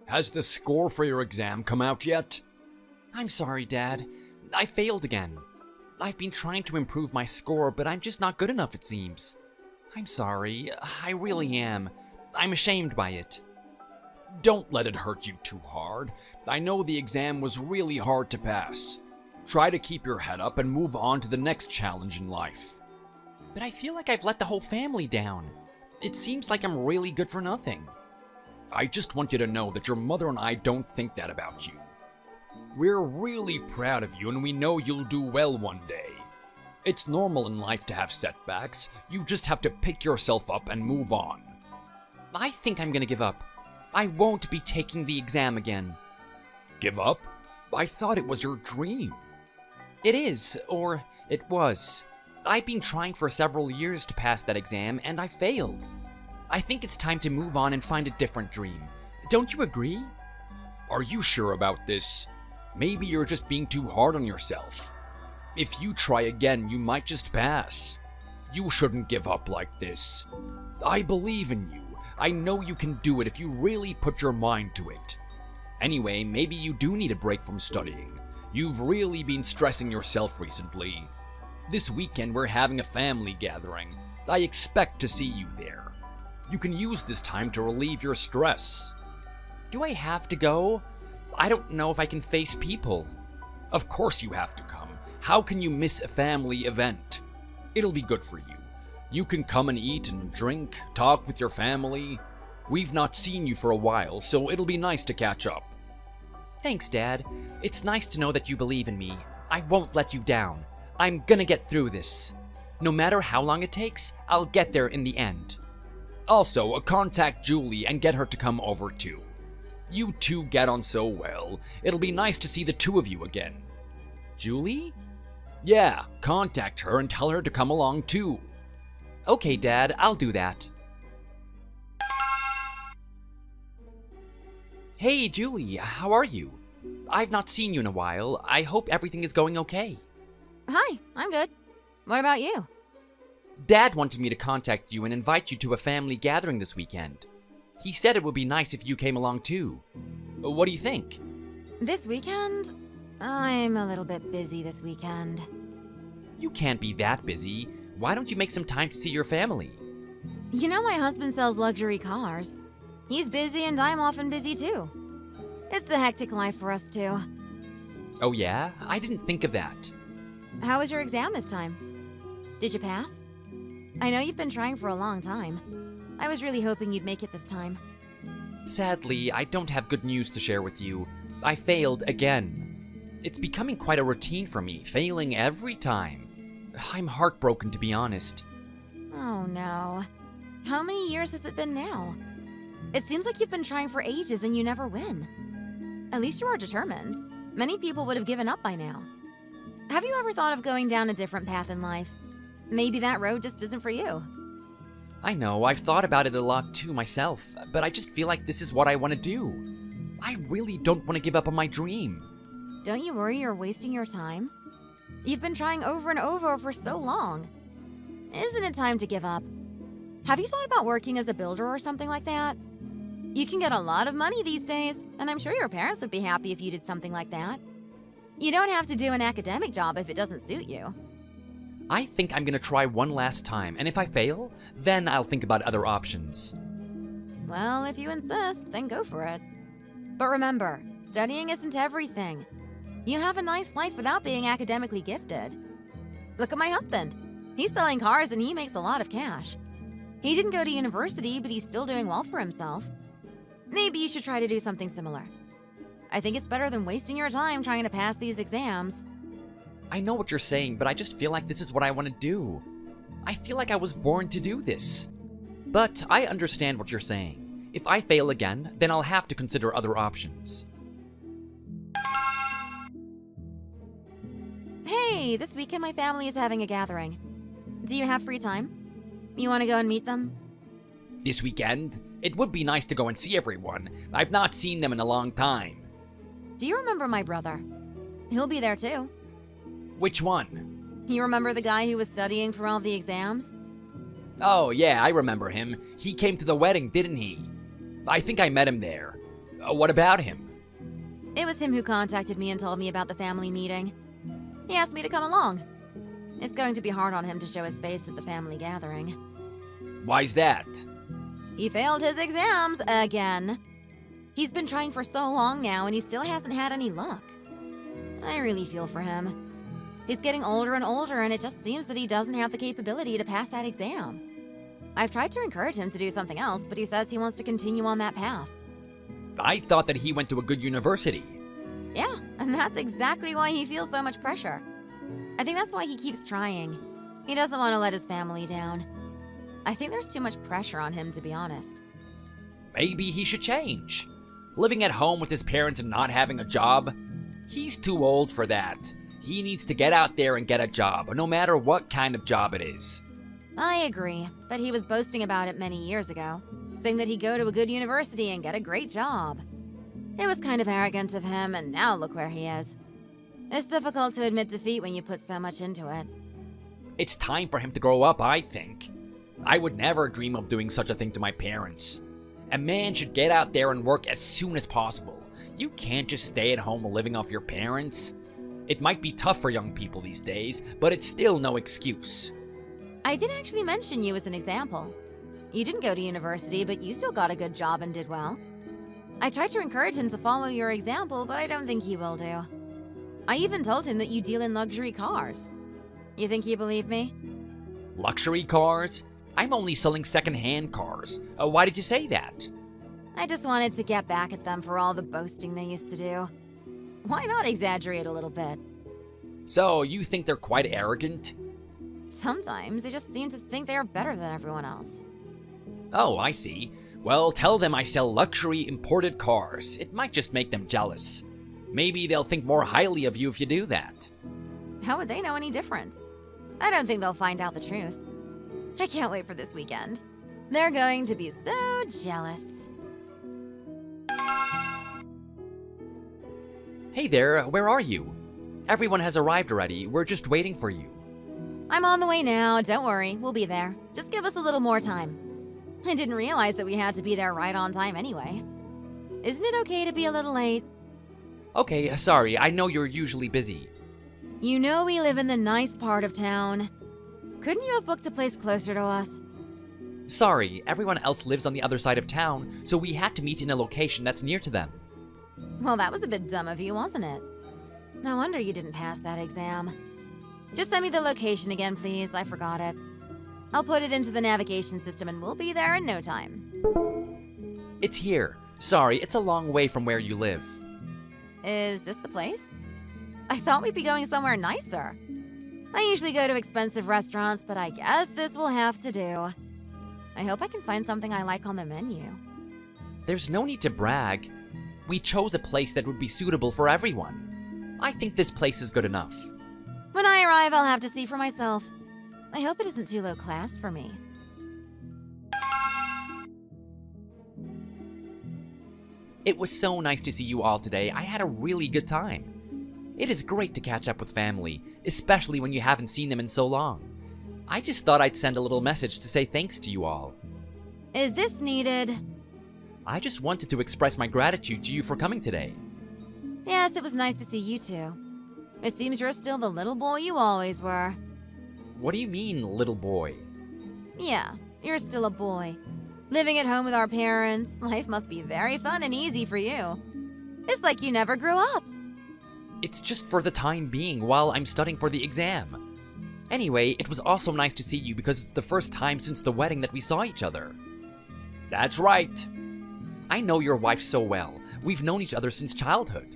Has the score for your exam come out yet? I'm sorry, Dad. I failed again. I've been trying to improve my score, but I'm just not good enough, it seems. I'm sorry. I really am. I'm ashamed by it. Don't let it hurt you too hard. I know the exam was really hard to pass. Try to keep your head up and move on to the next challenge in life. But I feel like I've let the whole family down. It seems like I'm really good for nothing. I just want you to know that your mother and I don't think that about you. We're really proud of you and we know you'll do well one day. It's normal in life to have setbacks. You just have to pick yourself up and move on. I think I'm gonna give up. I won't be taking the exam again. Give up? I thought it was your dream. It is, or it was. I've been trying for several years to pass that exam, and I failed. I think it's time to move on and find a different dream. Don't you agree? Are you sure about this? Maybe you're just being too hard on yourself. If you try again, you might just pass. You shouldn't give up like this. I believe in you. I know you can do it if you really put your mind to it. Anyway, maybe you do need a break from studying. You've really been stressing yourself recently. This weekend we're having a family gathering. I expect to see you there. You can use this time to relieve your stress. Do I have to go? I don't know if I can face people. Of course you have to come. How can you miss a family event? It'll be good for you. You can come and eat and drink, talk with your family. We've not seen you for a while, so it'll be nice to catch up. Thanks, Dad. It's nice to know that you believe in me. I won't let you down. I'm gonna get through this. No matter how long it takes, I'll get there in the end. Also, contact Julie and get her to come over too. You two get on so well. It'll be nice to see the two of you again. Julie? Yeah, contact her and tell her to come along too. Okay, Dad, I'll do that. Hey, Julie, how are you? I've not seen you in a while. I hope everything is going okay. Hi, I'm good. What about you? Dad wanted me to contact you and invite you to a family gathering this weekend. He said it would be nice if you came along too. What do you think? This weekend? I'm a little bit busy this weekend. You can't be that busy. Why don't you make some time to see your family? You know my husband sells luxury cars. He's busy and I'm often busy too. It's a hectic life for us too. Oh yeah? I didn't think of that. How was your exam this time? Did you pass? I know you've been trying for a long time. I was really hoping you'd make it this time. Sadly, I don't have good news to share with you. I failed again. It's becoming quite a routine for me, failing every time. I'm heartbroken, to be honest. Oh no. How many years has it been now? It seems like you've been trying for ages and you never win. At least you are determined. Many people would have given up by now. Have you ever thought of going down a different path in life? Maybe that road just isn't for you. I know, I've thought about it a lot too myself, but I just feel like this is what I want to do. I really don't want to give up on my dream. Don't you worry you're wasting your time? You've been trying over and over for so long. Isn't it time to give up? Have you thought about working as a builder or something like that? You can get a lot of money these days, and I'm sure your parents would be happy if you did something like that. You don't have to do an academic job if it doesn't suit you. I think I'm gonna try one last time, and if I fail, then I'll think about other options. Well, if you insist, then go for it. But remember, studying isn't everything. You have a nice life without being academically gifted. Look at my husband. He's selling cars and he makes a lot of cash. He didn't go to university, but he's still doing well for himself. Maybe you should try to do something similar. I think it's better than wasting your time trying to pass these exams. I know what you're saying, but I just feel like this is what I want to do. I feel like I was born to do this. But I understand what you're saying. If I fail again, then I'll have to consider other options. Hey, this weekend my family is having a gathering. Do you have free time? You want to go and meet them? This weekend? It would be nice to go and see everyone. I've not seen them in a long time. Do you remember my brother? He'll be there too. Which one? You remember the guy who was studying for all the exams? Oh, yeah, I remember him. He came to the wedding, didn't he? I think I met him there. What about him? It was him who contacted me and told me about the family meeting. He asked me to come along. It's going to be hard on him to show his face at the family gathering. Why's that? He failed his exams again. He's been trying for so long now and he still hasn't had any luck. I really feel for him. He's getting older and older and it just seems that he doesn't have the capability to pass that exam. I've tried to encourage him to do something else, but he says he wants to continue on that path. I thought that he went to a good university. Yeah, and that's exactly why he feels so much pressure. I think that's why he keeps trying. He doesn't want to let his family down. I think there's too much pressure on him, to be honest. Maybe he should change. Living at home with his parents and not having a job? He's too old for that. He needs to get out there and get a job, no matter what kind of job it is. I agree, but he was boasting about it many years ago, saying that he'd go to a good university and get a great job. It was kind of arrogant of him, and now look where he is. It's difficult to admit defeat when you put so much into it. It's time for him to grow up, I think. I would never dream of doing such a thing to my parents. A man should get out there and work as soon as possible. You can't just stay at home living off your parents. It might be tough for young people these days, but it's still no excuse. I did actually mention you as an example. You didn't go to university, but you still got a good job and did well. I tried to encourage him to follow your example, but I don't think he will do. I even told him that you deal in luxury cars. You think he believed me? Luxury cars? I'm only selling second-hand cars. Why did you say that? I just wanted to get back at them for all the boasting they used to do. Why not exaggerate a little bit? So, you think they're quite arrogant? Sometimes they just seem to think they are better than everyone else. Oh, I see. Well, tell them I sell luxury imported cars. It might just make them jealous. Maybe they'll think more highly of you if you do that. How would they know any different? I don't think they'll find out the truth. I can't wait for this weekend. They're going to be so jealous. Hey there, where are you? Everyone has arrived already. We're just waiting for you. I'm on the way now. Don't worry, we'll be there. Just give us a little more time. I didn't realize that we had to be there right on time anyway. Isn't it okay to be a little late? Okay, sorry. I know you're usually busy. You know we live in the nice part of town. Couldn't you have booked a place closer to us? Sorry, everyone else lives on the other side of town, so we had to meet in a location that's near to them. Well, that was a bit dumb of you, wasn't it? No wonder you didn't pass that exam. Just send me the location again, please. I forgot it. I'll put it into the navigation system and we'll be there in no time. It's here. Sorry, it's a long way from where you live. Is this the place? I thought we'd be going somewhere nicer. I usually go to expensive restaurants, but I guess this will have to do. I hope I can find something I like on the menu. There's no need to brag. We chose a place that would be suitable for everyone. I think this place is good enough. When I arrive, I'll have to see for myself. I hope it isn't too low class for me. It was so nice to see you all today. I had a really good time. It is great to catch up with family, especially when you haven't seen them in so long. I just thought I'd send a little message to say thanks to you all. Is this needed? I just wanted to express my gratitude to you for coming today. Yes, it was nice to see you too. It seems you're still the little boy you always were. What do you mean, little boy? Yeah, you're still a boy. Living at home with our parents, life must be very fun and easy for you. It's like you never grew up. It's just for the time being while I'm studying for the exam. Anyway, it was also nice to see you because it's the first time since the wedding that we saw each other. That's right. I know your wife so well. We've known each other since childhood.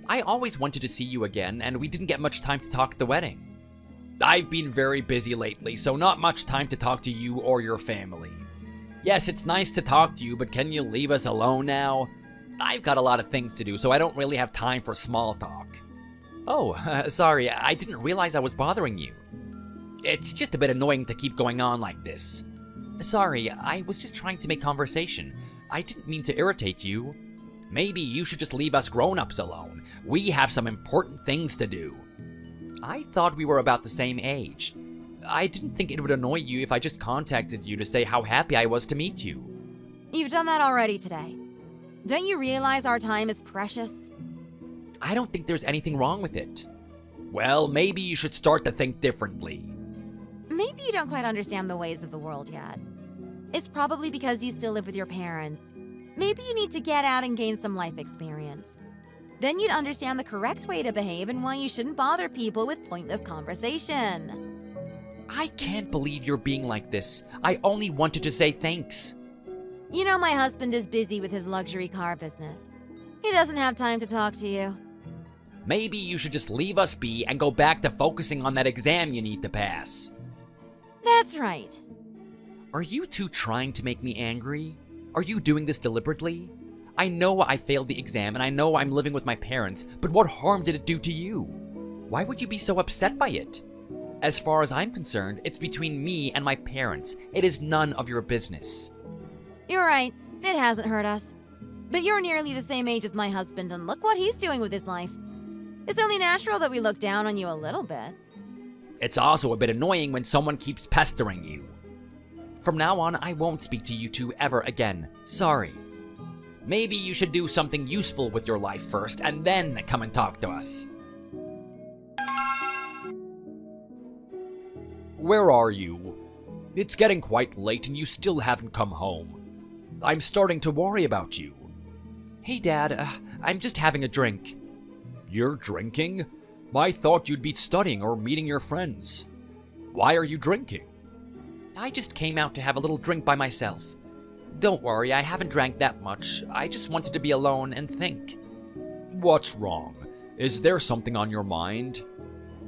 I always wanted to see you again, and we didn't get much time to talk at the wedding. I've been very busy lately, so not much time to talk to you or your family. Yes, it's nice to talk to you, but can you leave us alone now? I've got a lot of things to do, so I don't really have time for small talk. Oh, sorry, I didn't realize I was bothering you. It's just a bit annoying to keep going on like this. Sorry, I was just trying to make conversation. I didn't mean to irritate you. Maybe you should just leave us grown-ups alone. We have some important things to do. I thought we were about the same age. I didn't think it would annoy you if I just contacted you to say how happy I was to meet you. You've done that already today. Don't you realize our time is precious? I don't think there's anything wrong with it. Well, maybe you should start to think differently. Maybe you don't quite understand the ways of the world yet. It's probably because you still live with your parents. Maybe you need to get out and gain some life experience. Then you'd understand the correct way to behave and why you shouldn't bother people with pointless conversation. I can't believe you're being like this. I only wanted to say thanks. You know my husband is busy with his luxury car business. He doesn't have time to talk to you. Maybe you should just leave us be and go back to focusing on that exam you need to pass. That's right. Are you two trying to make me angry? Are you doing this deliberately? I know I failed the exam and I know I'm living with my parents, but what harm did it do to you? Why would you be so upset by it? As far as I'm concerned, it's between me and my parents. It is none of your business. You're right. It hasn't hurt us. But you're nearly the same age as my husband, and look what he's doing with his life. It's only natural that we look down on you a little bit. It's also a bit annoying when someone keeps pestering you. From now on, I won't speak to you two ever again. Sorry. Maybe you should do something useful with your life first, and then come and talk to us. Where are you? It's getting quite late and you still haven't come home. I'm starting to worry about you. Hey, Dad, I'm just having a drink. You're drinking? I thought you'd be studying or meeting your friends. Why are you drinking? I just came out to have a little drink by myself. Don't worry, I haven't drank that much. I just wanted to be alone and think. What's wrong? Is there something on your mind?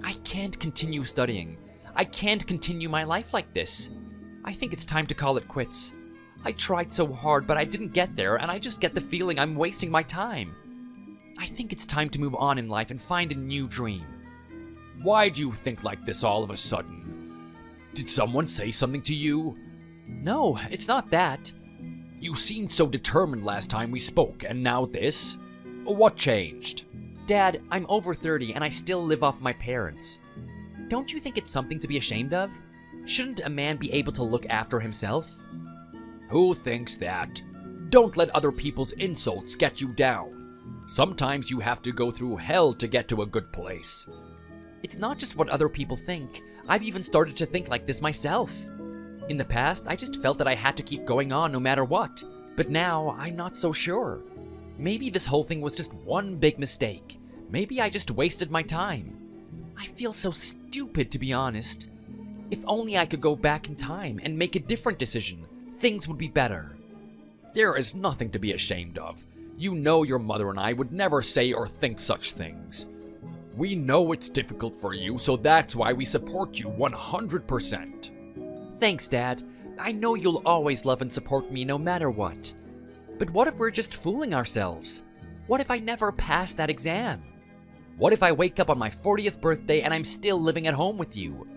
I can't continue studying. I can't continue my life like this. I think it's time to call it quits. I tried so hard, but I didn't get there, and I just get the feeling I'm wasting my time. I think it's time to move on in life and find a new dream. Why do you think like this all of a sudden? Did someone say something to you? No, it's not that. You seemed so determined last time we spoke, and now this? What changed? Dad, I'm over 30 and I still live off my parents. Don't you think it's something to be ashamed of? Shouldn't a man be able to look after himself? Who thinks that? Don't let other people's insults get you down. Sometimes you have to go through hell to get to a good place. It's not just what other people think. I've even started to think like this myself. In the past, I just felt that I had to keep going on no matter what. But now, I'm not so sure. Maybe this whole thing was just one big mistake. Maybe I just wasted my time. I feel so stupid, to be honest. If only I could go back in time and make a different decision, things would be better. There is nothing to be ashamed of. You know your mother and I would never say or think such things. We know it's difficult for you, so that's why we support you 100%. Thanks, Dad. I know you'll always love and support me no matter what. But what if we're just fooling ourselves? What if I never pass that exam? What if I wake up on my 40th birthday and I'm still living at home with you?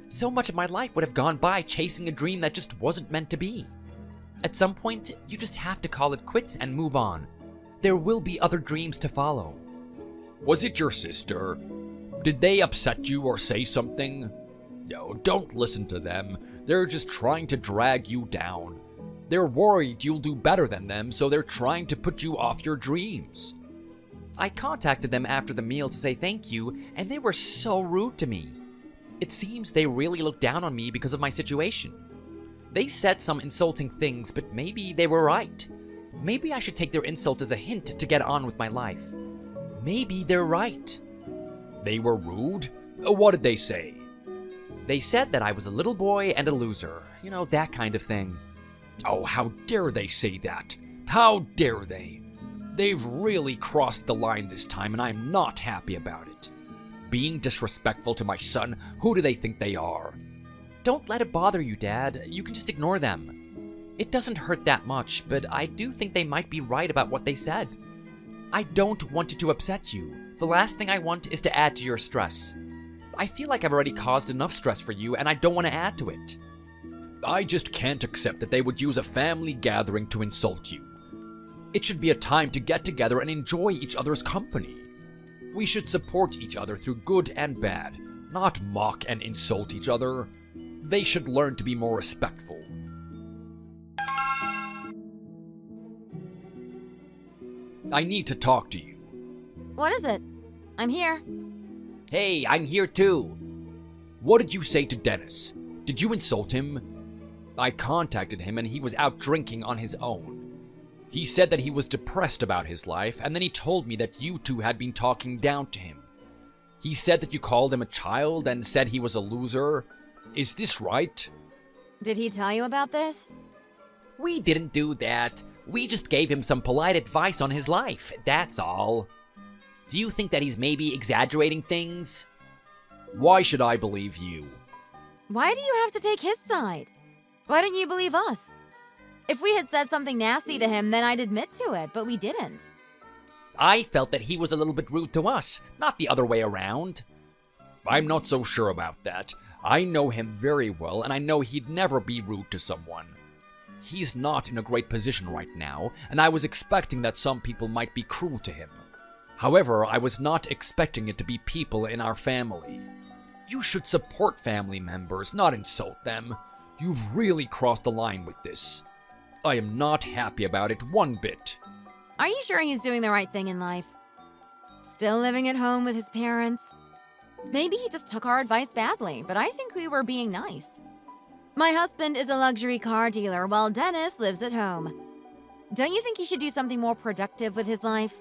So much of my life would have gone by chasing a dream that just wasn't meant to be. At some point, you just have to call it quits and move on. There will be other dreams to follow. Was it your sister? Did they upset you or say something? No, don't listen to them. They're just trying to drag you down. They're worried you'll do better than them, so they're trying to put you off your dreams. I contacted them after the meal to say thank you, and they were so rude to me. It seems they really looked down on me because of my situation. They said some insulting things, but maybe they were right. Maybe I should take their insults as a hint to get on with my life. Maybe they're right. They were rude? What did they say? They said that I was a little boy and a loser. You know, that kind of thing. Oh, how dare they say that? How dare they? They've really crossed the line this time, and I'm not happy about it. Being disrespectful to my son, who do they think they are? Don't let it bother you, Dad. You can just ignore them. It doesn't hurt that much, but I do think they might be right about what they said. I don't want it to upset you. The last thing I want is to add to your stress. I feel like I've already caused enough stress for you, and I don't want to add to it. I just can't accept that they would use a family gathering to insult you. It should be a time to get together and enjoy each other's company. We should support each other through good and bad, not mock and insult each other. They should learn to be more respectful. I need to talk to you. What is it? I'm here. Hey, I'm here too. What did you say to Dennis? Did you insult him? I contacted him and he was out drinking on his own. He said that he was depressed about his life, and then he told me that you two had been talking down to him. He said that you called him a child and said he was a loser. Is this right? Did he tell you about this? We didn't do that. We just gave him some polite advice on his life, that's all. Do you think that he's maybe exaggerating things? Why should I believe you? Why do you have to take his side? Why don't you believe us? If we had said something nasty to him, then I'd admit to it, but we didn't. I felt that he was a little bit rude to us, not the other way around. I'm not so sure about that. I know him very well, and I know he'd never be rude to someone. He's not in a great position right now, and I was expecting that some people might be cruel to him. However, I was not expecting it to be people in our family. You should support family members, not insult them. You've really crossed the line with this. I am not happy about it one bit. Are you sure he's doing the right thing in life? Still living at home with his parents? Maybe he just took our advice badly, but I think we were being nice. My husband is a luxury car dealer while Dennis lives at home. Don't you think he should do something more productive with his life?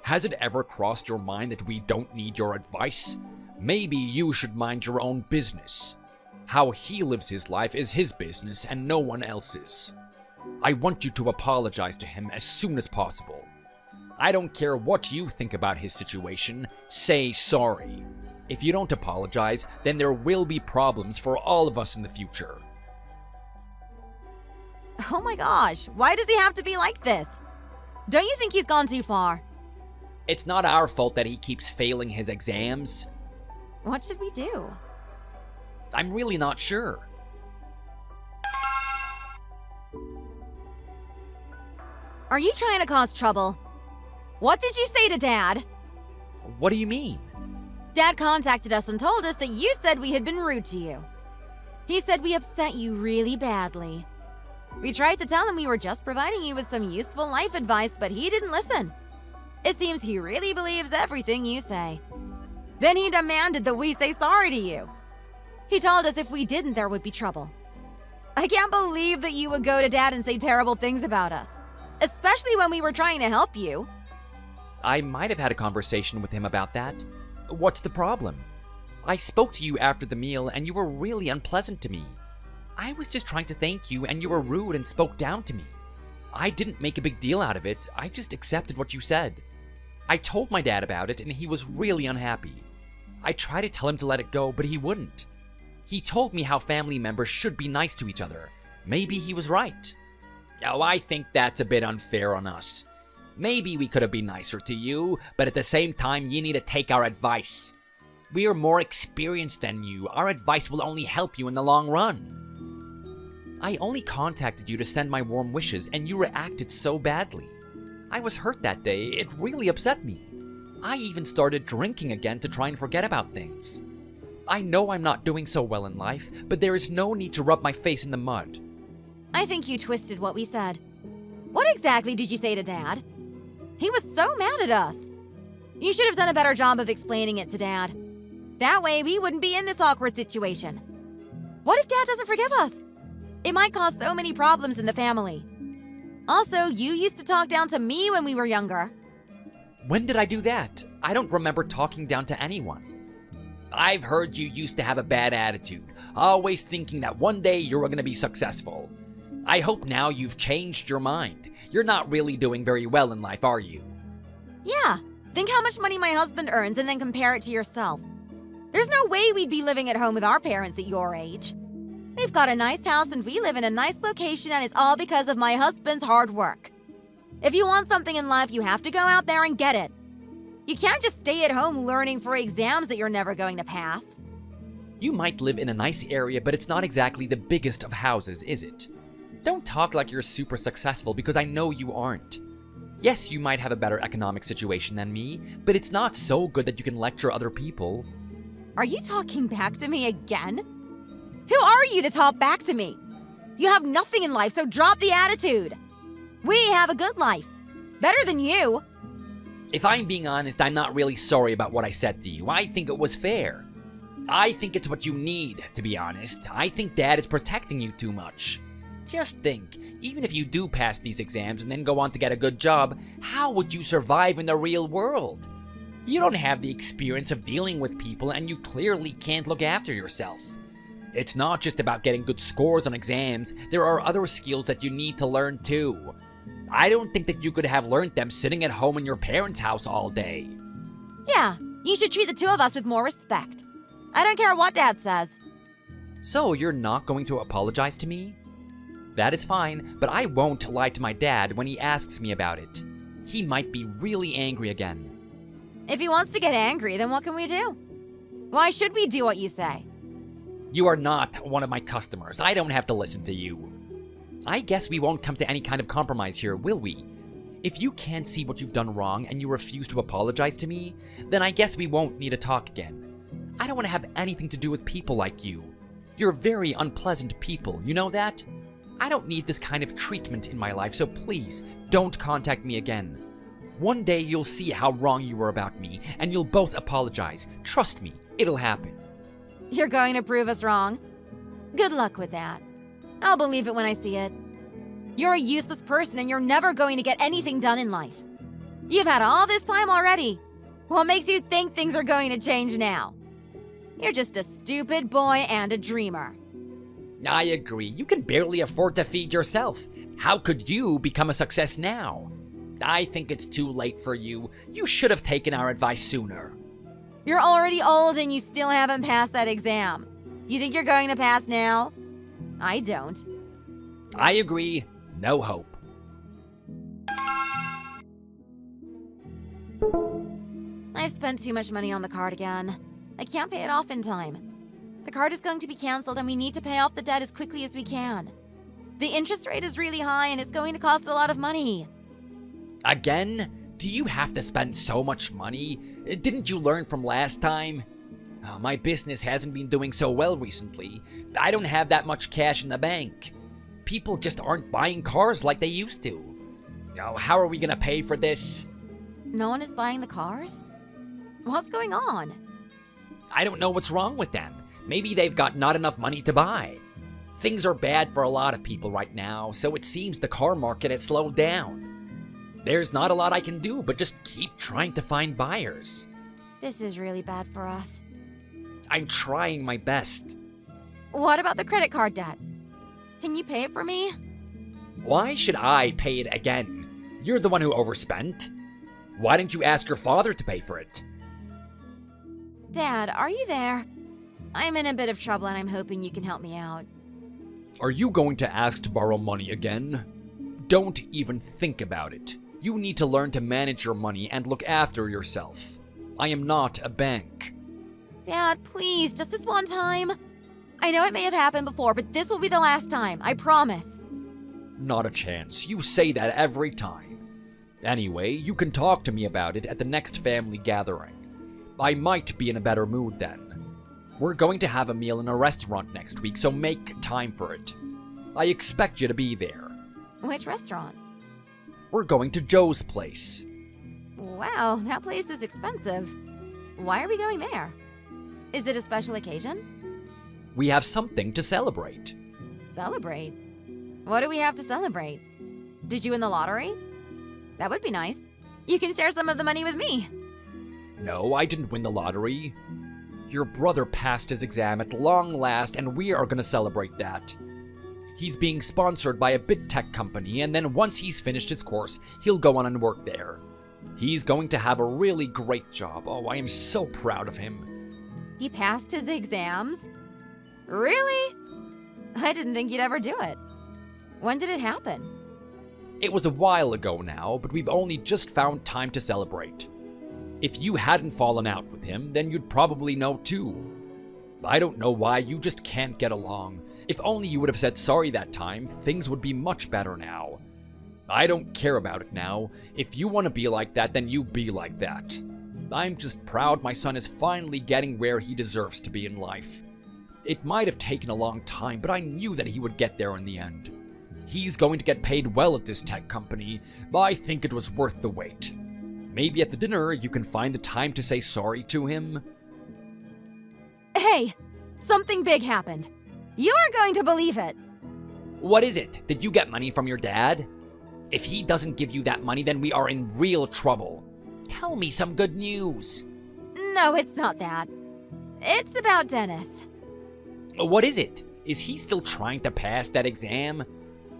Has it ever crossed your mind that we don't need your advice? Maybe you should mind your own business. How he lives his life is his business and no one else's. I want you to apologize to him as soon as possible. I don't care what you think about his situation, say sorry. If you don't apologize, then there will be problems for all of us in the future. Oh my gosh, why does he have to be like this? Don't you think he's gone too far? It's not our fault that he keeps failing his exams. What should we do? I'm really not sure. Are you trying to cause trouble? What did you say to Dad? What do you mean? Dad contacted us and told us that you said we had been rude to you. He said we upset you really badly. We tried to tell him we were just providing you with some useful life advice, but he didn't listen. It seems he really believes everything you say. Then he demanded that we say sorry to you. He told us if we didn't, there would be trouble. I can't believe that you would go to Dad and say terrible things about us, especially when we were trying to help you. I might have had a conversation with him about that. What's the problem? I spoke to you after the meal and you were really unpleasant to me. I was just trying to thank you and you were rude and spoke down to me. I didn't make a big deal out of it, I just accepted what you said. I told my dad about it and he was really unhappy. I tried to tell him to let it go, but he wouldn't. He told me how family members should be nice to each other. Maybe he was right. Oh, I think that's a bit unfair on us. Maybe we could have been nicer to you, but at the same time, you need to take our advice. We are more experienced than you. Our advice will only help you in the long run. I only contacted you to send my warm wishes, and you reacted so badly. I was hurt that day. It really upset me. I even started drinking again to try and forget about things. I know I'm not doing so well in life, but there is no need to rub my face in the mud. I think you twisted what we said. What exactly did you say to Dad? He was so mad at us. You should have done a better job of explaining it to Dad. That way we wouldn't be in this awkward situation. What if Dad doesn't forgive us? It might cause so many problems in the family. Also, you used to talk down to me when we were younger. When did I do that? I don't remember talking down to anyone. I've heard you used to have a bad attitude, always thinking that one day you were going to be successful. I hope now you've changed your mind. You're not really doing very well in life, are you? Yeah, think how much money my husband earns and then compare it to yourself. There's no way we'd be living at home with our parents at your age. They've got a nice house and we live in a nice location, and it's all because of my husband's hard work. If you want something in life, you have to go out there and get it. You can't just stay at home learning for exams that you're never going to pass. You might live in a nice area, but it's not exactly the biggest of houses, is it? Don't talk like you're super successful, because I know you aren't. Yes, you might have a better economic situation than me, but it's not so good that you can lecture other people. Are you talking back to me again? Who are you to talk back to me? You have nothing in life, so drop the attitude. We have a good life. Better than you! If I'm being honest, I'm not really sorry about what I said to you. I think it was fair. I think it's what you need, to be honest. I think Dad is protecting you too much. Just think, even if you do pass these exams and then go on to get a good job, how would you survive in the real world? You don't have the experience of dealing with people, and you clearly can't look after yourself. It's not just about getting good scores on exams, there are other skills that you need to learn too. I don't think that you could have learned them sitting at home in your parents' house all day. Yeah, you should treat the two of us with more respect. I don't care what Dad says. So you're not going to apologize to me? That is fine, but I won't lie to my dad when he asks me about it. He might be really angry again. If he wants to get angry, then what can we do? Why should we do what you say? You are not one of my customers. I don't have to listen to you. I guess we won't come to any kind of compromise here, will we? If you can't see what you've done wrong and you refuse to apologize to me, then I guess we won't need to talk again. I don't want to have anything to do with people like you. You're very unpleasant people, you know that? I don't need this kind of treatment in my life, so please, don't contact me again. One day you'll see how wrong you were about me, and you'll both apologize. Trust me, it'll happen. You're going to prove us wrong? Good luck with that. I'll believe it when I see it. You're a useless person and you're never going to get anything done in life. You've had all this time already. What makes you think things are going to change now? You're just a stupid boy and a dreamer. I agree. You can barely afford to feed yourself. How could you become a success now? I think it's too late for you. You should have taken our advice sooner. You're already old and you still haven't passed that exam. You think you're going to pass now? I don't. I agree. No hope. I've spent too much money on the card again. I can't pay it off in time. The card is going to be canceled and we need to pay off the debt as quickly as we can. The interest rate is really high and it's going to cost a lot of money. Again? Do you have to spend so much money? Didn't you learn from last time? Oh, my business hasn't been doing so well recently. I don't have that much cash in the bank. People just aren't buying cars like they used to. Oh, how are we gonna pay for this? No one is buying the cars? What's going on? I don't know what's wrong with them. Maybe they've got not enough money to buy. Things are bad for a lot of people right now, so it seems the car market has slowed down. There's not a lot I can do but just keep trying to find buyers. This is really bad for us. I'm trying my best. What about the credit card debt? Can you pay it for me? Why should I pay it again? You're the one who overspent. Why didn't you ask your father to pay for it? Dad, are you there? I'm in a bit of trouble and I'm hoping you can help me out. Are you going to ask to borrow money again? Don't even think about it. You need to learn to manage your money and look after yourself. I am not a bank. Dad, please, just this one time. I know it may have happened before, but this will be the last time, I promise. Not a chance. You say that every time. Anyway, you can talk to me about it at the next family gathering. I might be in a better mood then. We're going to have a meal in a restaurant next week, so make time for it. I expect you to be there. Which restaurant? We're going to Joe's place. Wow, that place is expensive. Why are we going there? Is it a special occasion? We have something to celebrate. Celebrate? What do we have to celebrate? Did you win the lottery? That would be nice. You can share some of the money with me. No, I didn't win the lottery. Your brother passed his exam at long last, and we are going to celebrate that. He's being sponsored by a big tech company, and then once he's finished his course, he'll go on and work there. He's going to have a really great job. Oh, I am so proud of him. He passed his exams? Really? I didn't think you'd ever do it. When did it happen? It was a while ago now, but we've only just found time to celebrate. If you hadn't fallen out with him, then you'd probably know too. I don't know why you just can't get along. If only you would have said sorry that time, things would be much better now. I don't care about it now. If you want to be like that, then you be like that. I'm just proud my son is finally getting where he deserves to be in life. It might have taken a long time, but I knew that he would get there in the end. He's going to get paid well at this tech company, but I think it was worth the wait. Maybe at the dinner you can find the time to say sorry to him. Hey, something big happened. You aren't going to believe it. What is it? Did you get money from your dad? If he doesn't give you that money, then we are in real trouble. Tell me some good news. No, it's not that. It's about Dennis. What is it? Is he still trying to pass that exam?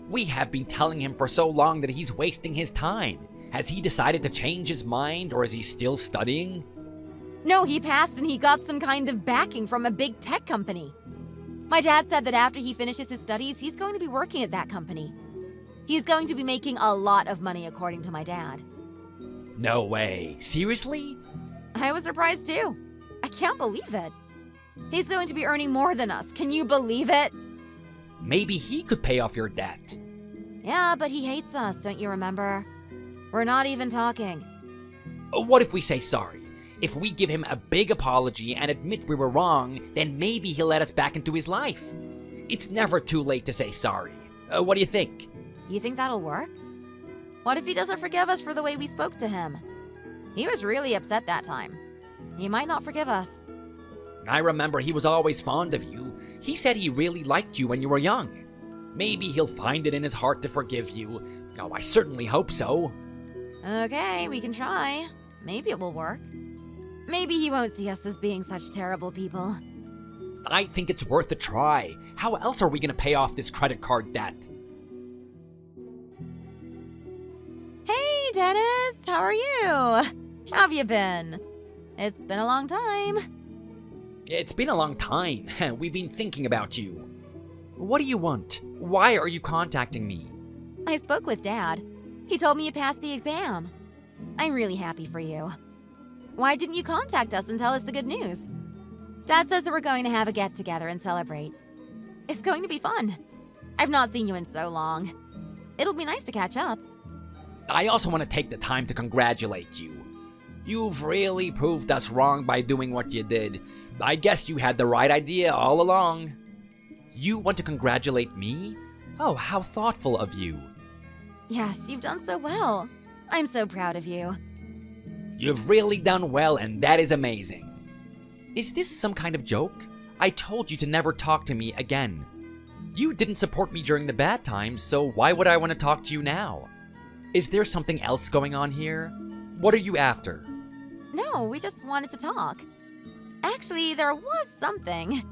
We have been telling him for so long that he's wasting his time. Has he decided to change his mind, or is he still studying? No, he passed and he got some kind of backing from a big tech company. My dad said that after he finishes his studies, he's going to be working at that company. He's going to be making a lot of money, according to my dad. No way. Seriously? I was surprised too. I can't believe it. He's going to be earning more than us. Can you believe it? Maybe he could pay off your debt. Yeah, but he hates us, don't you remember? We're not even talking. What if we say sorry? If we give him a big apology and admit we were wrong, then maybe he'll let us back into his life. It's never too late to say sorry. What do you think? You think that'll work? What if he doesn't forgive us for the way we spoke to him? He was really upset that time. He might not forgive us. I remember he was always fond of you. He said he really liked you when you were young. Maybe he'll find it in his heart to forgive you. Oh, I certainly hope so. Okay, we can try. Maybe it will work. Maybe he won't see us as being such terrible people. I think it's worth a try. How else are we going to pay off this credit card debt? Hey, Dennis! How are you? How have you been? It's been a long time. It's been a long time. We've been thinking about you. What do you want? Why are you contacting me? I spoke with Dad. He told me you passed the exam. I'm really happy for you. Why didn't you contact us and tell us the good news? Dad says that we're going to have a get-together and celebrate. It's going to be fun. I've not seen you in so long. It'll be nice to catch up. I also want to take the time to congratulate you. You've really proved us wrong by doing what you did. I guess you had the right idea all along. You want to congratulate me? Oh, how thoughtful of you. Yes, you've done so well. I'm so proud of you. You've really done well, and that is amazing. Is this some kind of joke? I told you to never talk to me again. You didn't support me during the bad times, so why would I want to talk to you now? Is there something else going on here? What are you after? No, we just wanted to talk. Actually, there was something.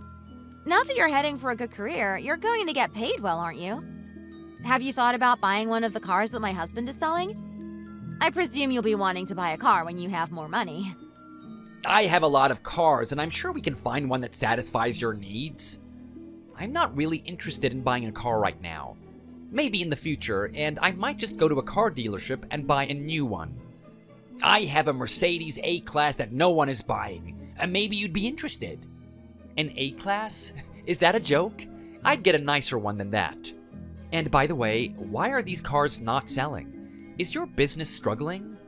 Now that you're heading for a good career, you're going to get paid well, aren't you? Have you thought about buying one of the cars that my husband is selling? I presume you'll be wanting to buy a car when you have more money. I have a lot of cars, and I'm sure we can find one that satisfies your needs. I'm not really interested in buying a car right now. Maybe in the future, and I might just go to a car dealership and buy a new one. I have a Mercedes A-Class that no one is buying, and maybe you'd be interested. An A-Class? Is that a joke? I'd get a nicer one than that. And by the way, why are these cars not selling? Is your business struggling?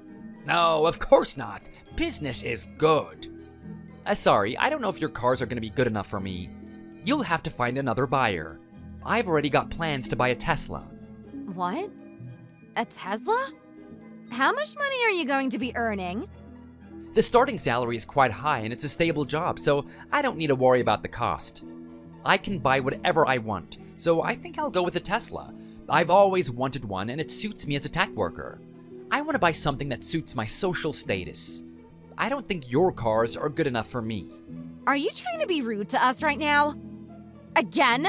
No, of course not. Business is good. Sorry, I don't know if your cars are going to be good enough for me. You'll have to find another buyer. I've already got plans to buy a Tesla. What? A Tesla? How much money are you going to be earning? The starting salary is quite high and it's a stable job, so I don't need to worry about the cost. I can buy whatever I want, so I think I'll go with a Tesla. I've always wanted one and it suits me as a tech worker. I want to buy something that suits my social status. I don't think your cars are good enough for me. Are you trying to be rude to us right now? Again?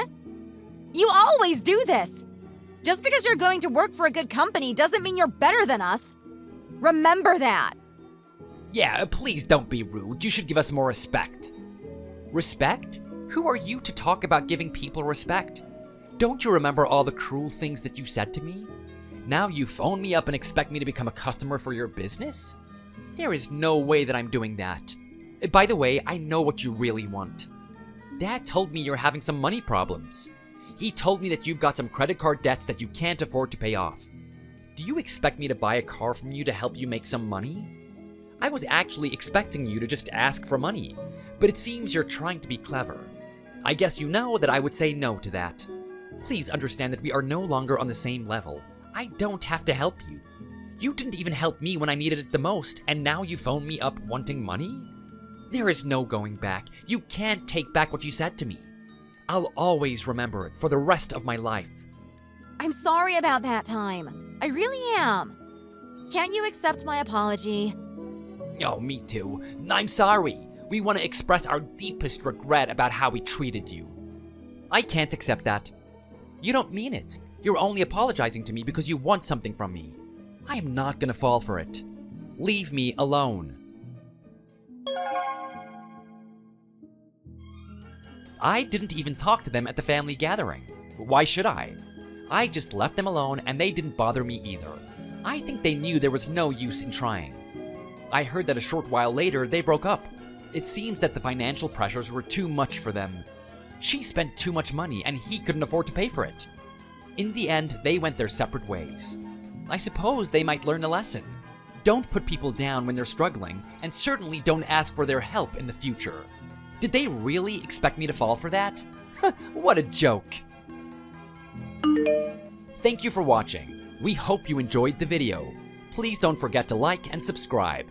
You always do this! Just because you're going to work for a good company doesn't mean you're better than us. Remember that! Yeah, please don't be rude. You should give us more respect. Respect? Who are you to talk about giving people respect? Don't you remember all the cruel things that you said to me? Now you phone me up and expect me to become a customer for your business? There is no way that I'm doing that. By the way, I know what you really want. Dad told me you're having some money problems. He told me that you've got some credit card debts that you can't afford to pay off. Do you expect me to buy a car from you to help you make some money? I was actually expecting you to just ask for money, but it seems you're trying to be clever. I guess you know that I would say no to that. Please understand that we are no longer on the same level. I don't have to help you. You didn't even help me when I needed it the most, and now you phone me up wanting money? There is no going back. You can't take back what you said to me. I'll always remember it for the rest of my life. I'm sorry about that time. I really am. Can't you accept my apology? Oh, me too. I'm sorry. We want to express our deepest regret about how we treated you. I can't accept that. You don't mean it. You're only apologizing to me because you want something from me. I am not gonna fall for it. Leave me alone. I didn't even talk to them at the family gathering. Why should I? I just left them alone and they didn't bother me either. I think they knew there was no use in trying. I heard that a short while later they broke up. It seems that the financial pressures were too much for them. She spent too much money and he couldn't afford to pay for it. In the end, they went their separate ways. I suppose they might learn a lesson. Don't put people down when they're struggling, and certainly don't ask for their help in the future. Did they really expect me to fall for that? What a joke. Thank you for watching. We hope you enjoyed the video. Please don't forget to like and subscribe.